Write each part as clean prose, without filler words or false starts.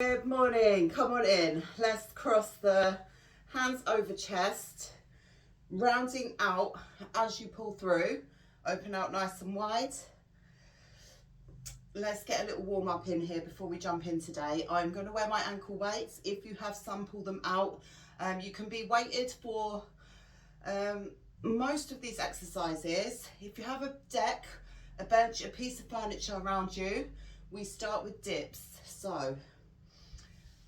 Good morning, come on in. Let's cross the hands over chest, rounding out as you pull through. Open out nice and wide. Let's get a little warm up in here before we jump in today. I'm going to wear my ankle weights. If you have some, pull them out. You can be weighted for most of these exercises. If you have a deck, a bench, a piece of furniture around you, we start with dips. So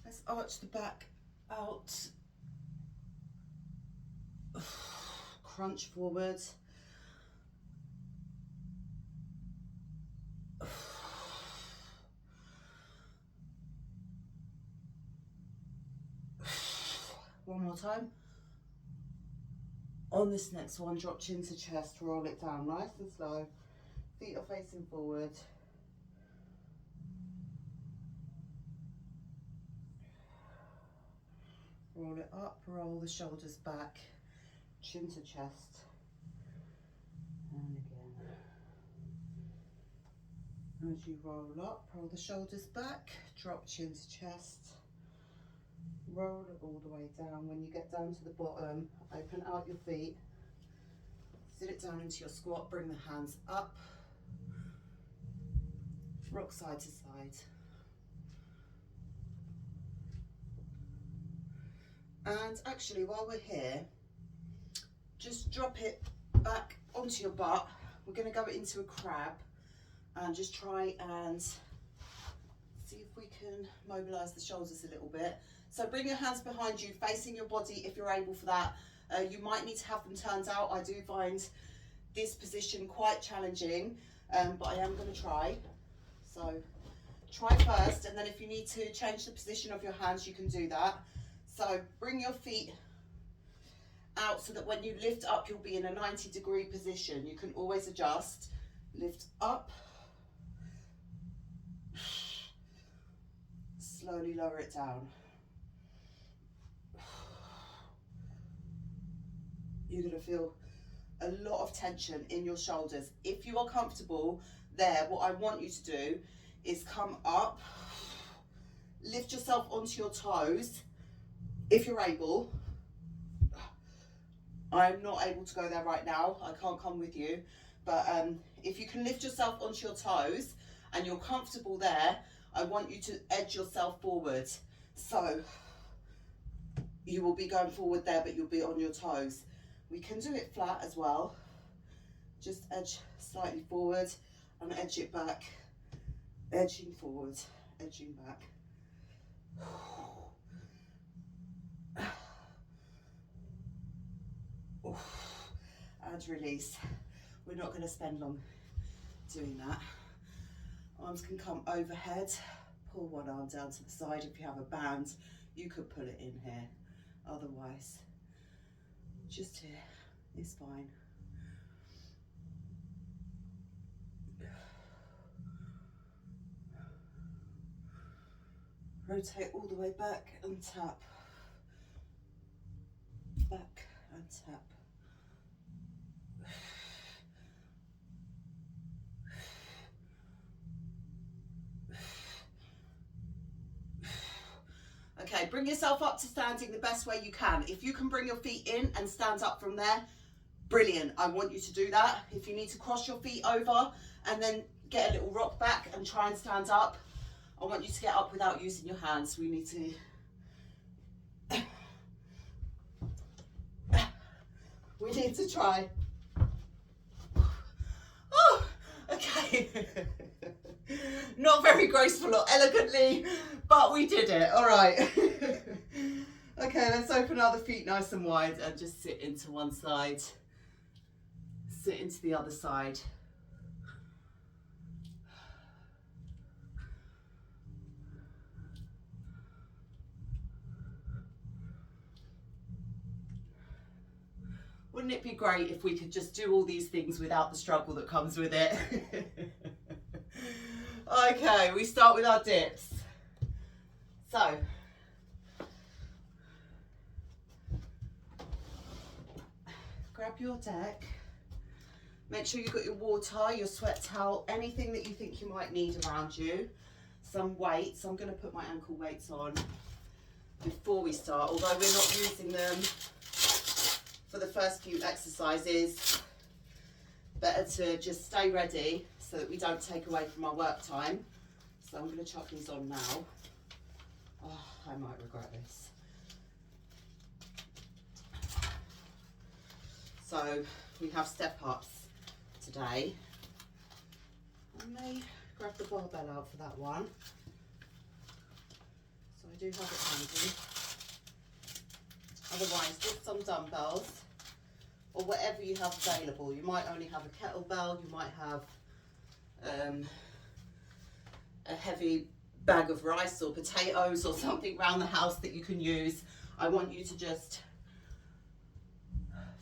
let's arch the back out, crunch forward, one more time. On this next one, drop chin to chest, roll it down nice and slow, feet are facing forward. Roll it up, roll the shoulders back, chin to chest, and again. As you roll up, roll the shoulders back, drop chin to chest, roll it all the way down. When you get down to the bottom, open out your feet, sit it down into your squat, bring the hands up, rock side to side. And actually, while we're here, just drop it back onto your butt. We're going to go into a crab and just try and see if we can mobilize the shoulders a little bit. So bring your hands behind you, facing your body if you're able for that. You might need to have them turned out. I do find this position quite challenging, but I am going to try. So try first, and then if you need to change the position of your hands, you can do that. So bring your feet out so that when you lift up, you'll be in a 90-degree position. You can always adjust. Lift up. Slowly lower it down. You're going to feel a lot of tension in your shoulders. If you are comfortable there, what I want you to do is come up, lift yourself onto your toes. If you're able, I'm not able to go there right now. I can't come with you. But if you can lift yourself onto your toes and you're comfortable there, I want you to edge yourself forward. So you will be going forward there, but you'll be on your toes. We can do it flat as well. Just edge slightly forward and edge it back. Edging forward, edging back. And release. We're not going to spend long doing that. Arms can come overhead. Pull one arm down to the side. If you have a band, you could pull it in here. Otherwise, just here is fine. Rotate all the way back and tap. Back and tap. Okay, bring yourself up to standing the best way you can. If you can bring your feet in and stand up from there, brilliant. I want you to do that. If you need to cross your feet over and then get a little rock back and try and stand up, I want you to get up without using your hands. We need to try. Oh, okay. Not very graceful or elegantly, but we did it. All right. Okay, let's open our feet nice and wide and just sit into one side. Sit into the other side. Wouldn't it be great if we could just do all these things without the struggle that comes with it? Okay, we start with our dips. So, grab your deck. Make sure you've got your water, your sweat towel, anything that you think you might need around you. some weights. I'm going to put my ankle weights on before we start, although we're not using them for the first few exercises. Better to just stay ready so that we don't take away from our work time. So I'm going to chuck these on now. Oh, I might regret this. So we have step ups today. I may grab the barbell out for that one. So I do have it handy. Otherwise, just some dumbbells or whatever you have available. You might only have a kettlebell, you might have a heavy bag of rice or potatoes or something around the house that you can use. I want you to just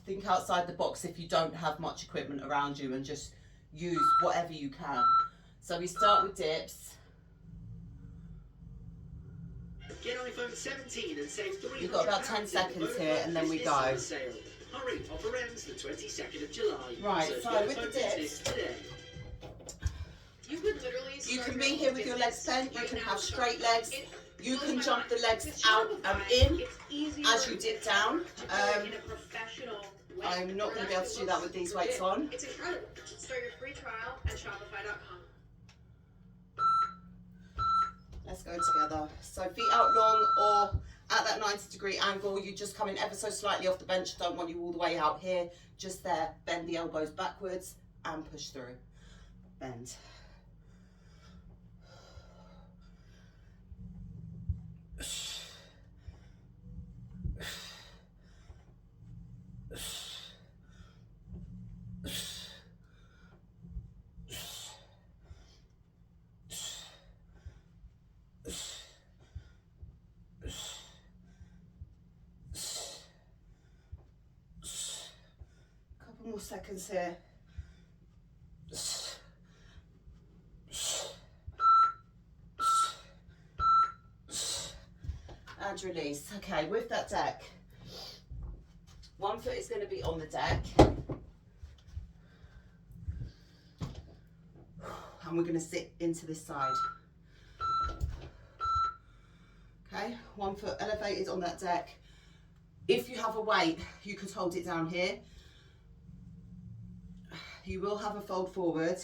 think outside the box if you don't have much equipment around you, and just use whatever you can. So we start with dips. Get iPhone 17 and save £300. You've got about 10 seconds here and then we go. Hurry, offer ends the 22nd of July. Right, so with the dips, you can be here with your legs bent, you can have straight legs, you can jump the legs out and in as you dip down. I'm not going to be able to do that with these weights on. It's incredible. Start your free trial at Shopify.com. Let's go together. So feet out long or at that 90-degree angle. You just come in ever so slightly off the bench. Don't want you all the way out here. Just there. Bend the elbows backwards and push through. Bend. Couple more seconds here. And release. Okay, with that deck, one foot is going to be on the deck. And we're going to sit into this side. Okay, one foot elevated on that deck. If you have a weight, you could hold it down here. You will have a fold forward.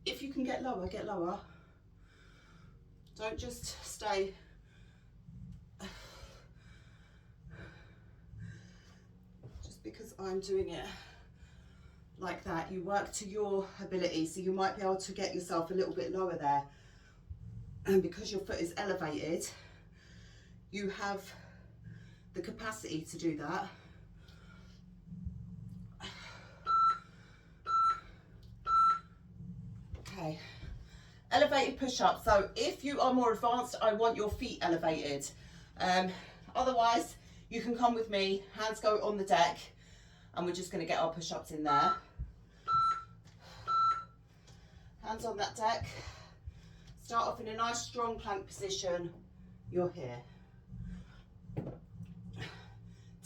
If you can get lower, get lower. Don't just stay. Just because I'm doing it like that, you work to your ability. So you might be able to get yourself a little bit lower there. And because your foot is elevated, you have the capacity to do that. Okay, elevated push-up. So if you are more advanced, I want your feet elevated. Otherwise, you can come with me, hands go on the deck, and we're just going to get our push-ups in there. Hands on that deck. Start off in a nice strong plank position. You're here.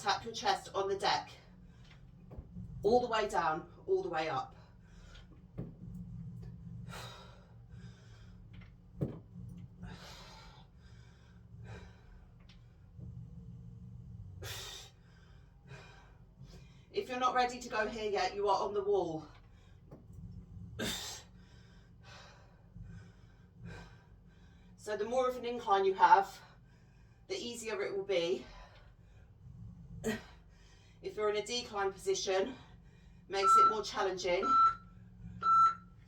Tap your chest on the deck. All the way down, all the way up. If you're not ready to go here yet, you are on the wall. So the more of an incline you have, the easier it will be. If you're in a decline position, makes it more challenging.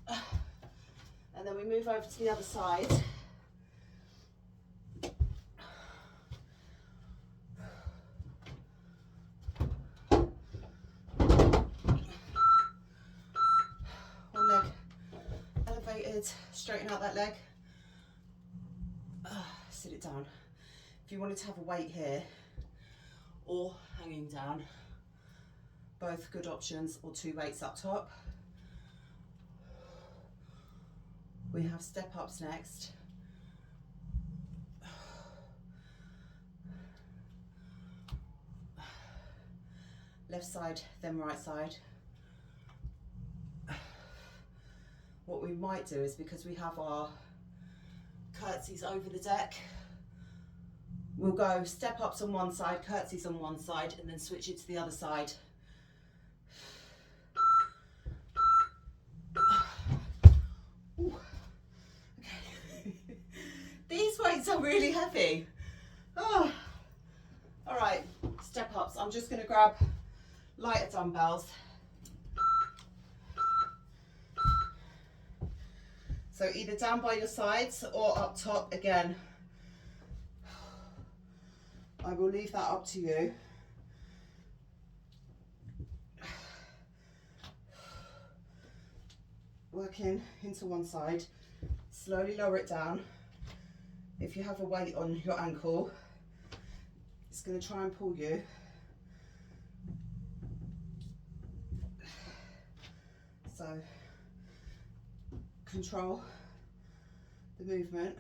And then we move over to the other side. One leg elevated, straighten out that leg. Sit it down. If you wanted to have a weight here or hanging down, both good options, or two weights up top. We have step ups next. Left side, then right side. we might do is, because we have our curtsies over the deck, we'll go step ups on one side, curtsies on one side, and then switch it to the other side. Ooh. Okay. These weights are really heavy. Oh. All right, step ups. I'm just going to grab lighter dumbbells. So either down by your sides or up top again. I will leave that up to you. Working into one side, slowly lower it down. If you have a weight on your ankle, it's going to try and pull you. So control the movement.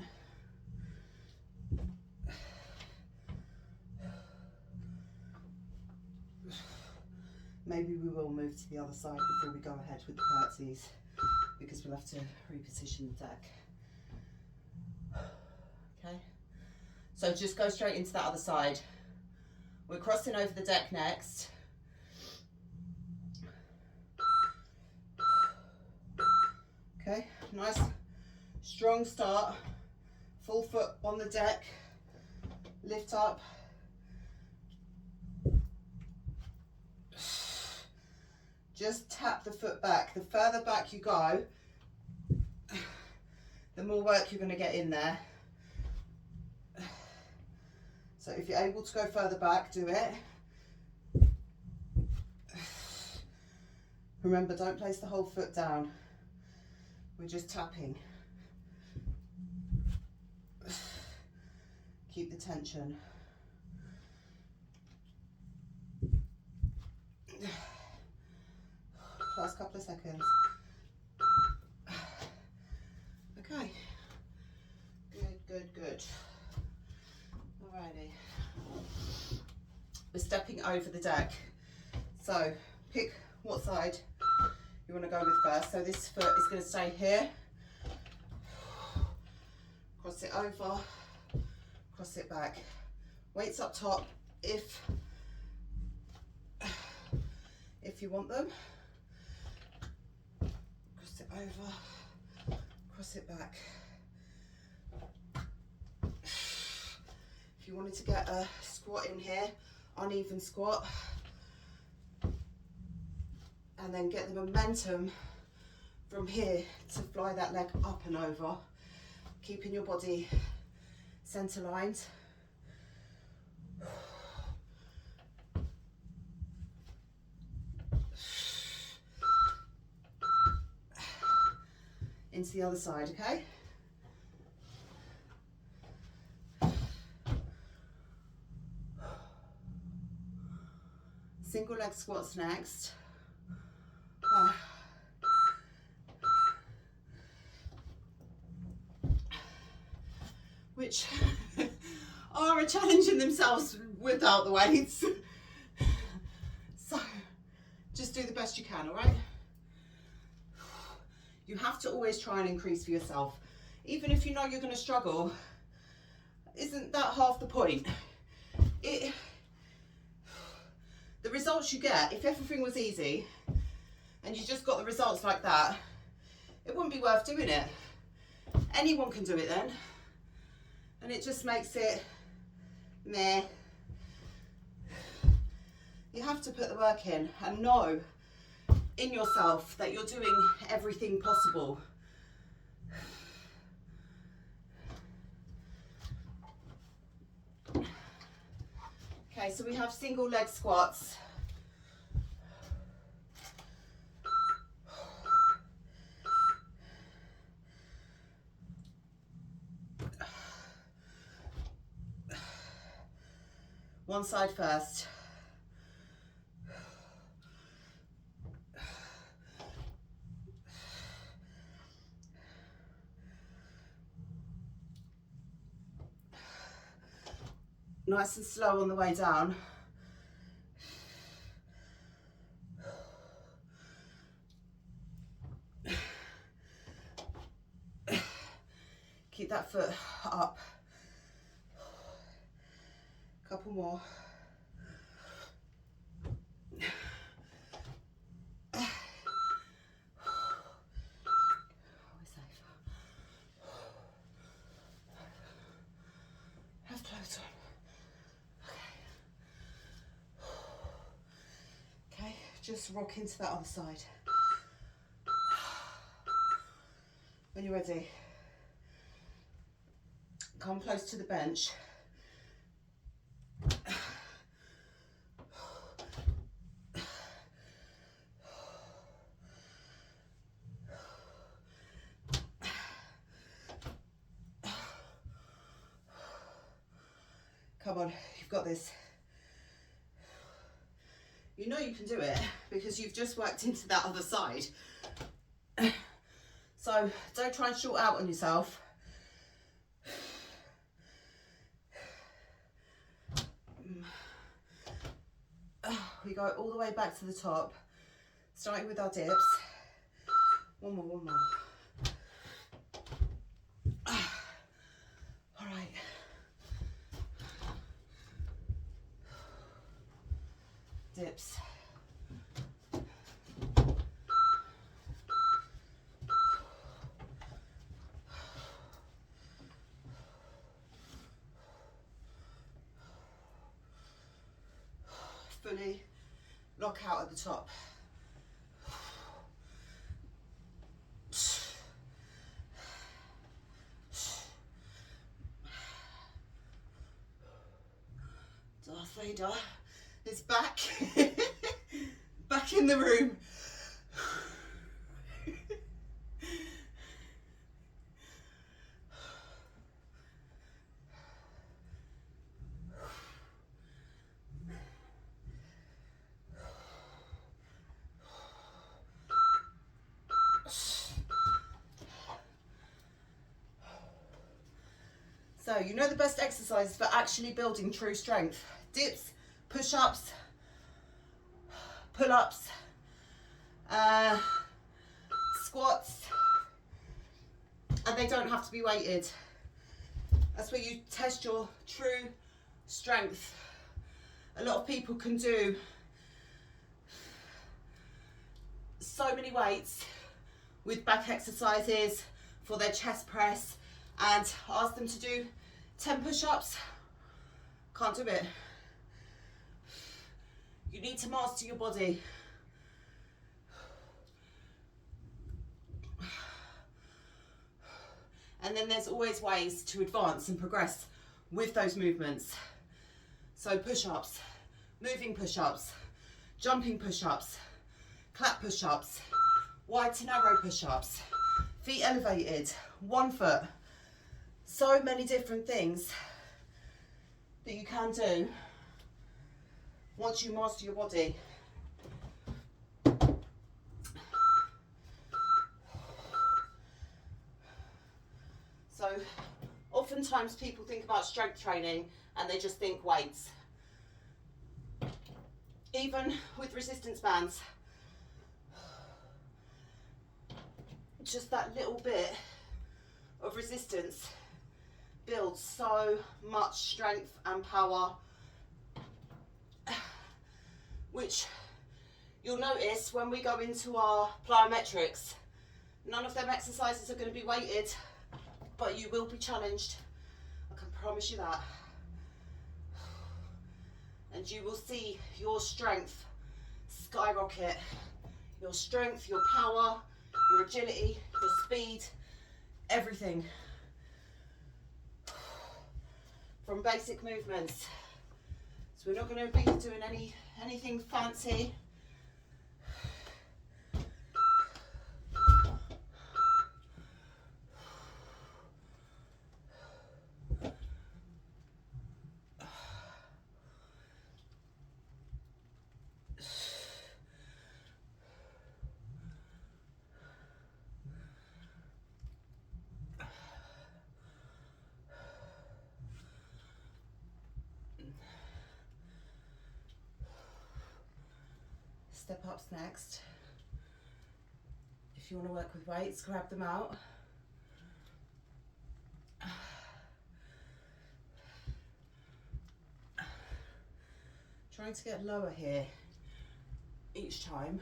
Maybe we will move to the other side before we go ahead with the curtsies, because we'll have to reposition the deck. Okay, so just go straight into that other side. We're crossing over the deck next. Okay, nice strong start, full foot on the deck, lift up. Just tap the foot back. The further back you go, the more work you're going to get in there. So if you're able to go further back, do it. Remember, don't place the whole foot down. We're just tapping. Keep the tension. Last couple of seconds. Okay. Good. Alrighty. We're stepping over the deck. So pick what side you want to go with first. So this foot is going to stay here. Cross it over. Cross it back. Weights up top if you want them. Cross it over. Cross it back. If you wanted to get a squat in here, uneven squat, and then get the momentum from here to fly that leg up and over, keeping your body center lined. Into the other side, okay? Single leg squats next. Which are a challenge in themselves without the weights. So just do the best you can, all right? You have to always try and increase for yourself. Even if you know you're going to struggle, isn't that half the point? The results you get, if everything was easy and you just got the results like that, it wouldn't be worth doing it. Anyone can do it then. And it just makes it meh. You have to put the work in and know in yourself that you're doing everything possible. Okay, so we have single leg squats. One side first. Nice and slow on the way down. Keep that foot up. Couple more. We're safe. Have clothes on. Okay, just rock into that other side. When you're ready, come close to the bench. Come on, you've got this. You know you can do it because you've just worked into that other side. So don't try and short out on yourself. We go all the way back to the top, starting with our dips. One more, one more. All right. Dips. Fully lock out at the top. Darth Vader is back. Back in the room. So you know the best exercises for actually building true strength: dips, push-ups, pull-ups, squats, and they don't have to be weighted. That's where you test your true strength. A lot of people can do so many weights with back exercises for their chest press, and ask them to do 10 push-ups. Can't do it. You need to master your body. And then there's always ways to advance and progress with those movements. So push-ups, moving push-ups, jumping push-ups, clap push-ups, wide to narrow push-ups, feet elevated, 1 foot. So many different things that you can do once you master your body. So oftentimes people think about strength training and they just think weights. Even with resistance bands, just that little bit of resistance builds so much strength and power, which you'll notice when we go into our plyometrics. None of them exercises are going to be weighted, but you will be challenged. I can promise you that. And you will see your strength skyrocket. Your strength, your power, your agility, your speed, everything. From basic movements. So we're not going to be doing anything fancy. Step ups next. If you want to work with weights, grab them out. Trying to get lower here each time.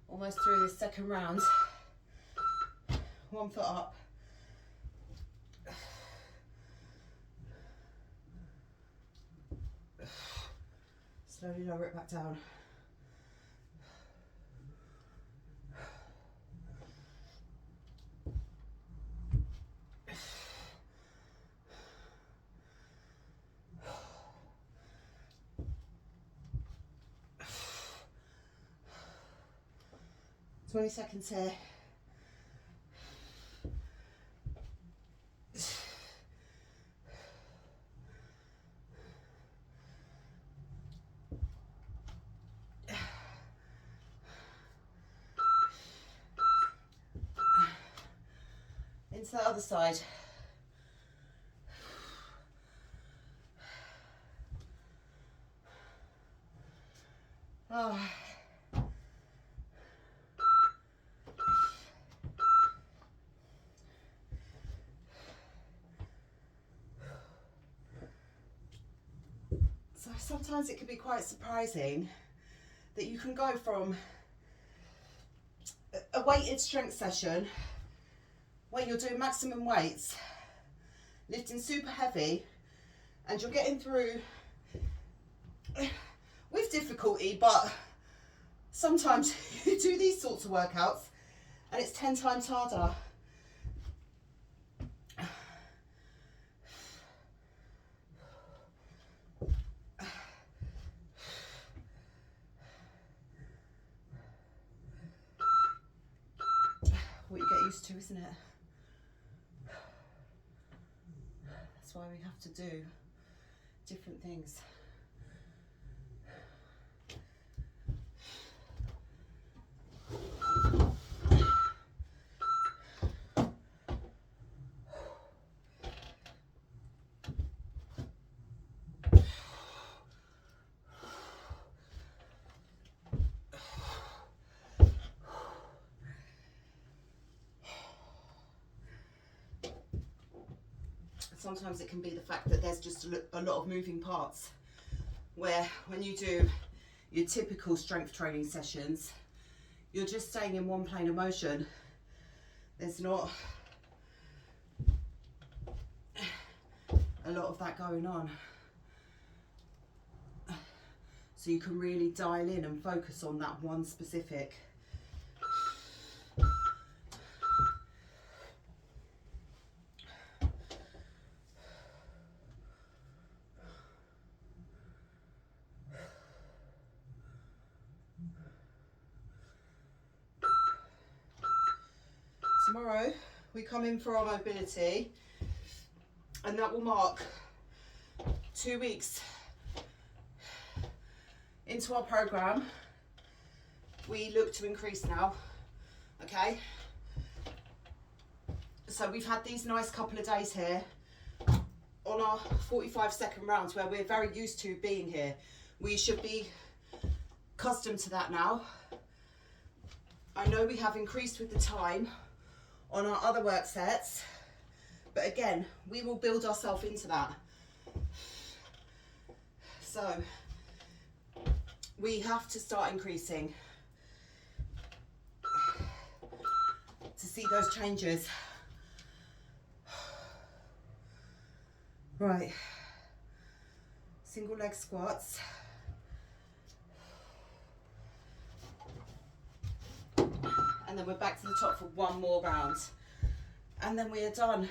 Almost through this second round. 1 foot up. Slowly lower it back down. "20 seconds here." Into the other side. Oh. So sometimes it can be quite surprising that you can go from a weighted strength session where you're doing maximum weights, lifting super heavy, and you're getting through with difficulty, but sometimes you do these sorts of workouts and it's 10 times harder. What you get used to, isn't it? That's why we have to do different things. Sometimes it can be the fact that there's just a lot of moving parts, where when you do your typical strength training sessions, you're just staying in one plane of motion. There's not a lot of that going on. So you can really dial in and focus on that one specific. Tomorrow we come in for our mobility, and that will mark 2 weeks into our program. We look to increase now, okay? So we've had these nice couple of days here on our 45-second rounds where we're very used to being here. We should be accustomed to that now. I know we have increased with the time on our other work sets, but again, we will build ourselves into that. So we have to start increasing to see those changes. Right, single leg squats. And then we're back to the top for one more round. And then we are done.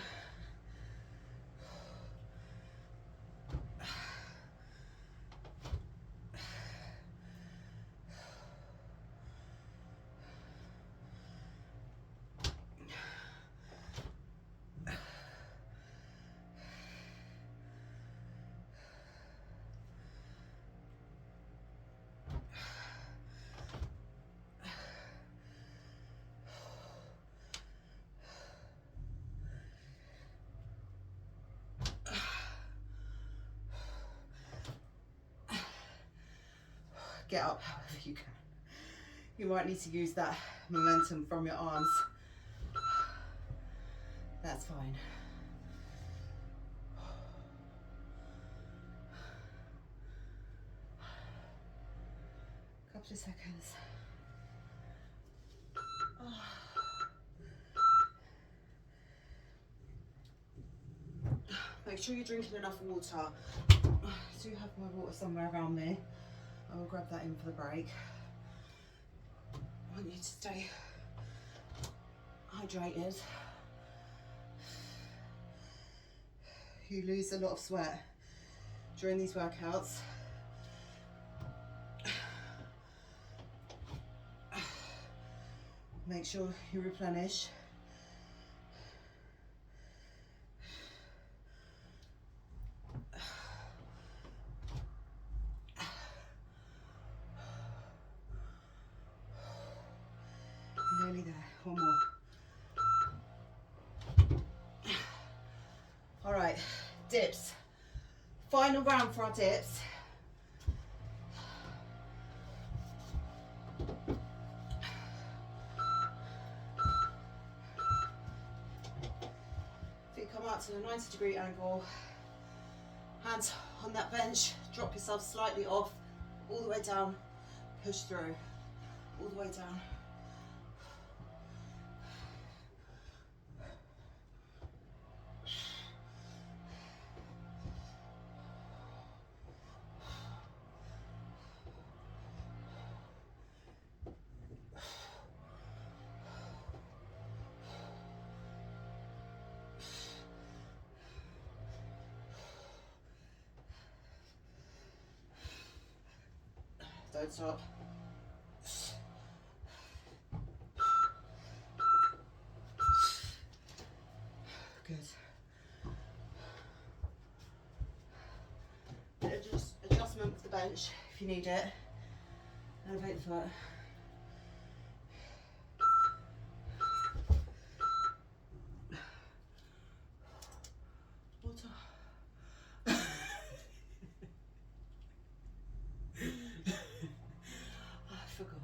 get up however you can. You might need to use that momentum from your arms. That's fine. Couple of seconds. Make sure you're drinking enough water. I do have my water somewhere around me. I will grab that in for the break. I want you to stay hydrated. You lose a lot of sweat during these workouts. Make sure you replenish. Nearly there, one more. All right, dips. Final round for our dips. Feet come out to a 90-degree angle. Hands on that bench, drop yourself slightly off, all the way down, push through, all the way down. Don't stop. Good. Adjustment with the bench if you need it. Elevate the foot. Water. I forgot.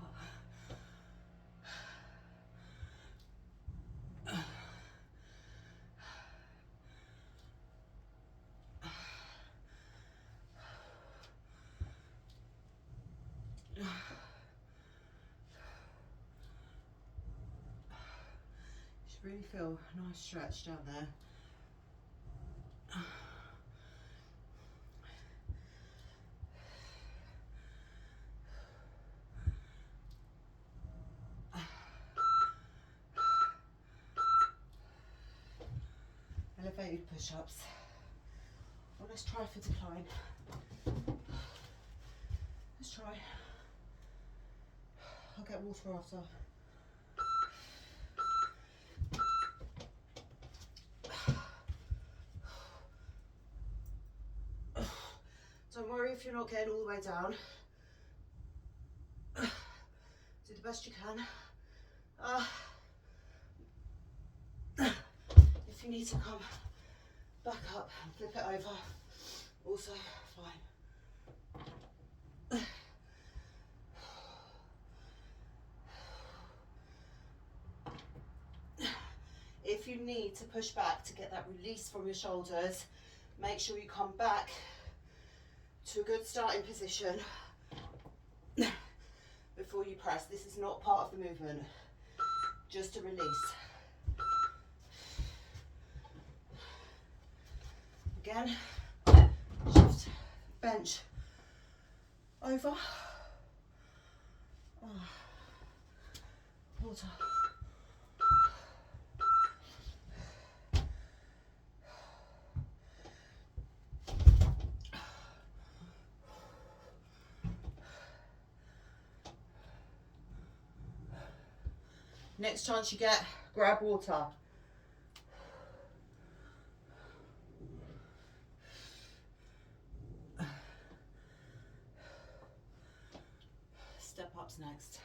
You should really feel a nice stretch down there. Elevated push-ups. Well, let's try for decline. Let's try. I'll get water after. Don't worry if you're not getting all the way down. Do the best you can. If you need to come back up and flip it over, also fine. If you need to push back to get that release from your shoulders, make sure you come back to a good starting position before you press. This is not part of the movement, just a release. Again, shift bench over. Water. Next chance you get, grab water. Step ups next.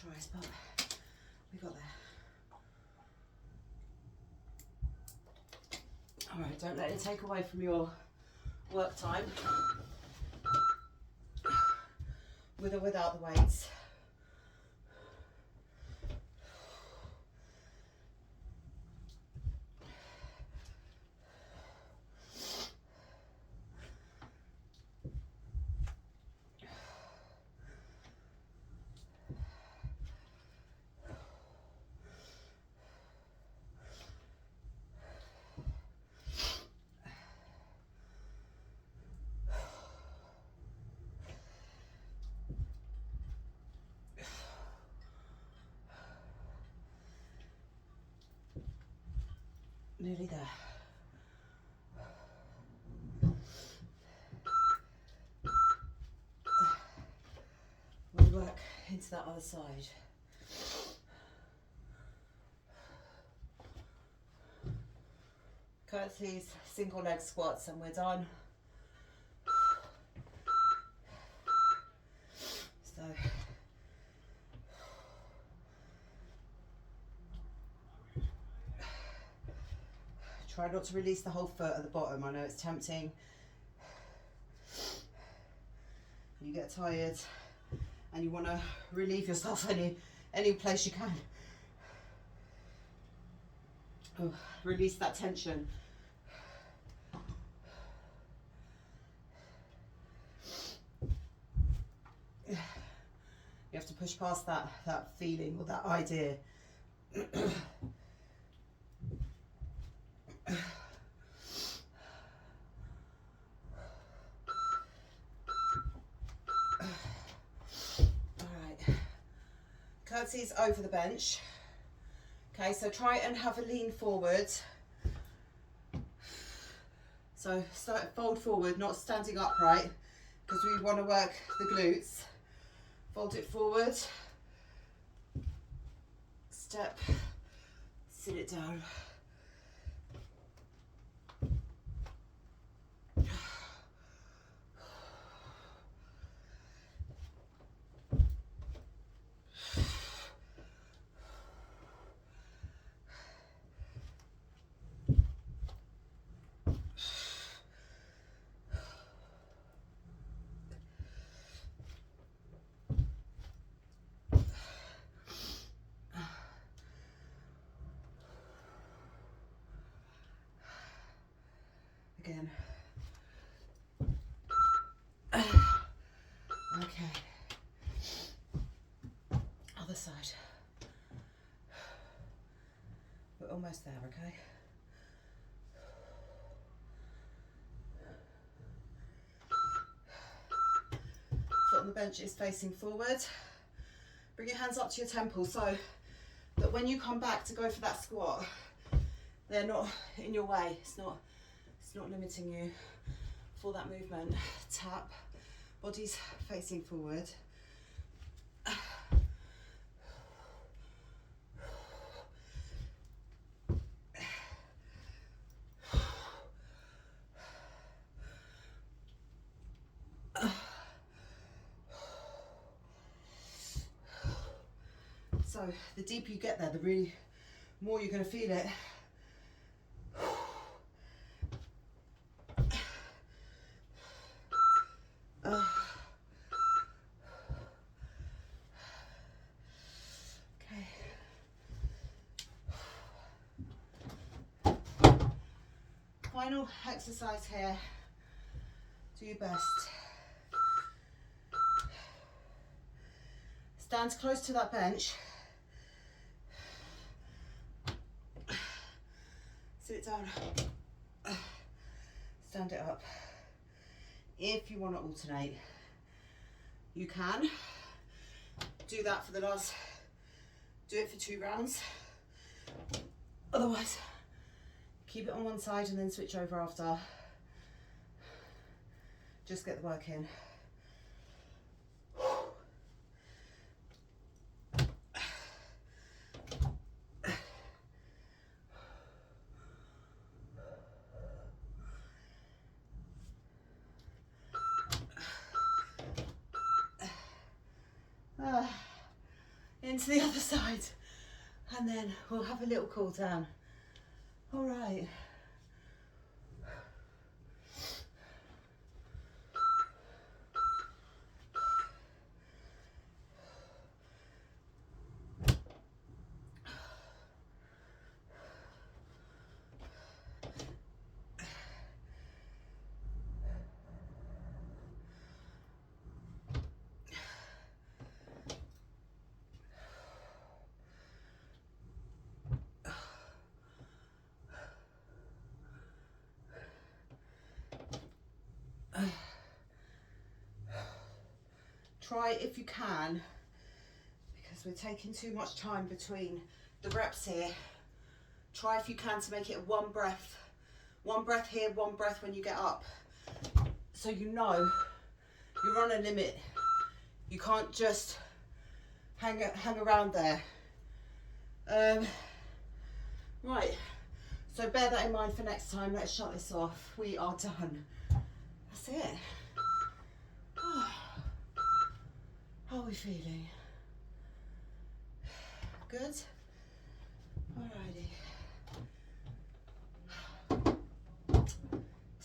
tries, but we got there. All right, don't let it take away from your work time, with or without the weights. Nearly there. We'll work into that other side. Curtsies, single leg squats, and we're done. So try not to release the whole foot at the bottom. I know it's tempting. You get tired and you want to relieve yourself any place you can. Oh, release that tension. You have to push past that feeling or that idea. Curtsies over the bench. Okay, so try and have a lean forward. So fold forward, not standing upright, because we want to work the glutes. Fold it forward. Step, sit it down. Again. Okay. Other side. We're almost there, okay? Foot on the bench is facing forward. Bring your hands up to your temples so that when you come back to go for that squat, they're not in your way. It's not limiting you for that movement. Tap, body's facing forward. So the deeper you get there, the really more you're going to feel it. Final exercise here. Do your best. Stand close to that bench. Sit it down. Stand it up. If you want to alternate, you can. Do that for the last, do it for 2 rounds. Otherwise, keep it on one side and then switch over after. Just get the work in. into the other side, and then we'll have a little cool down. All right. Try if you can, because we're taking too much time between the reps here. Try if you can to make it one breath here, one breath when you get up, so you know you're on a limit. You can't just hang around there. Right, so bear that in mind for next time. Let's shut this off. We are done. That's it. How are we feeling? Good? Alrighty.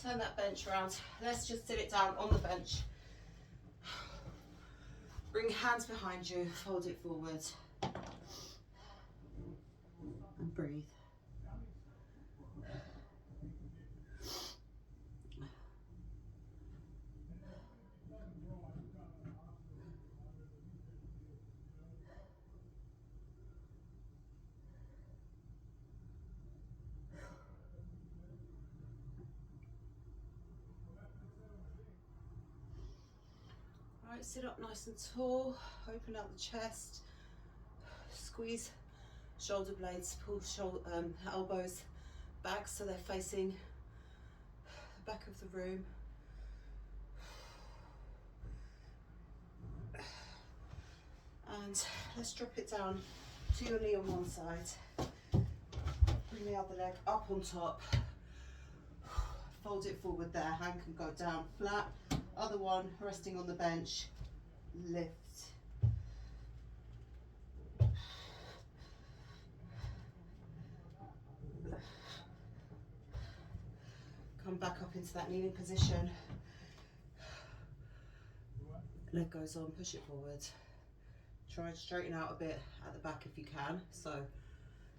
Turn that bench around. Let's just sit it down on the bench. Bring your hands behind you, fold it forward. And breathe. Right, sit up nice and tall, open up the chest, squeeze shoulder blades, pull elbows back so they're facing the back of the room. And let's drop it down to your knee on one side. Bring the other leg up on top. Fold it forward there, hand can go down flat. Other one resting on the bench, lift. Come back up into that kneeling position. Leg goes on, push it forward. Try and straighten out a bit at the back if you can. So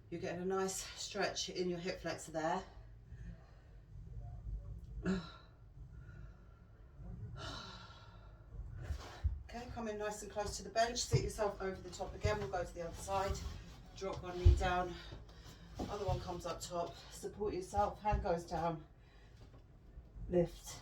you're getting a nice stretch in your hip flexor there. Okay, come in nice and close to the bench, sit yourself over the top again. We'll go to the other side, drop one knee down, other one comes up top, support yourself, hand goes down, lift.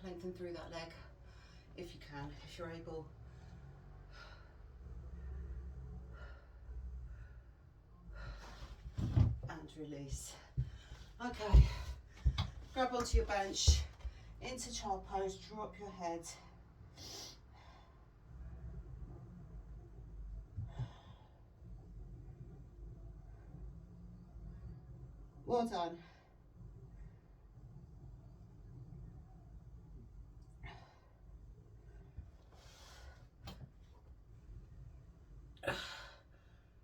Lengthen through that leg if you can, if you're able. And release. Okay, grab onto your bench, into child pose, drop your head. Well done.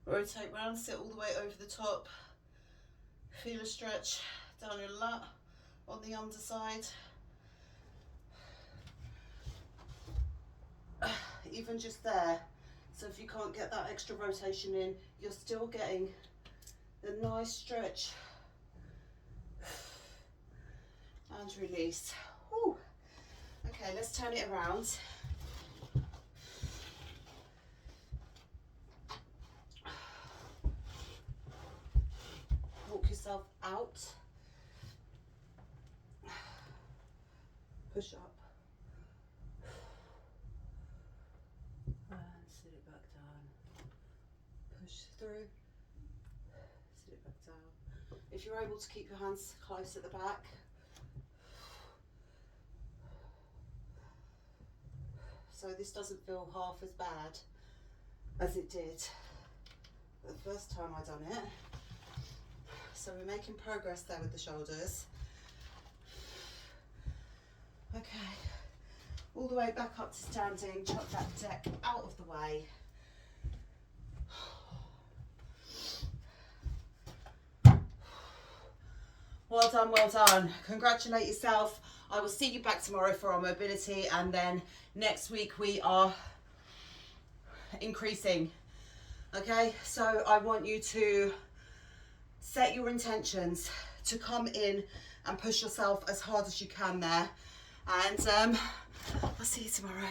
Rotate round, sit all the way over the top. Feel a stretch down your lat on the underside. Even just there. So if you can't get that extra rotation in, you're still getting the nice stretch. And release. Whew. Okay, let's turn it around. Walk yourself out. Push up. And sit it back down. Push through. Sit it back down. If you're able to keep your hands close at the back. So this doesn't feel half as bad as it did the first time I done it. So we're making progress there with the shoulders. Okay, all the way back up to standing, chuck that deck out of the way. Well done, well done. Congratulate yourself. I will see you back tomorrow for our mobility, and then next week we are increasing. Okay, so I want you to set your intentions to come in and push yourself as hard as you can there. And I'll see you tomorrow.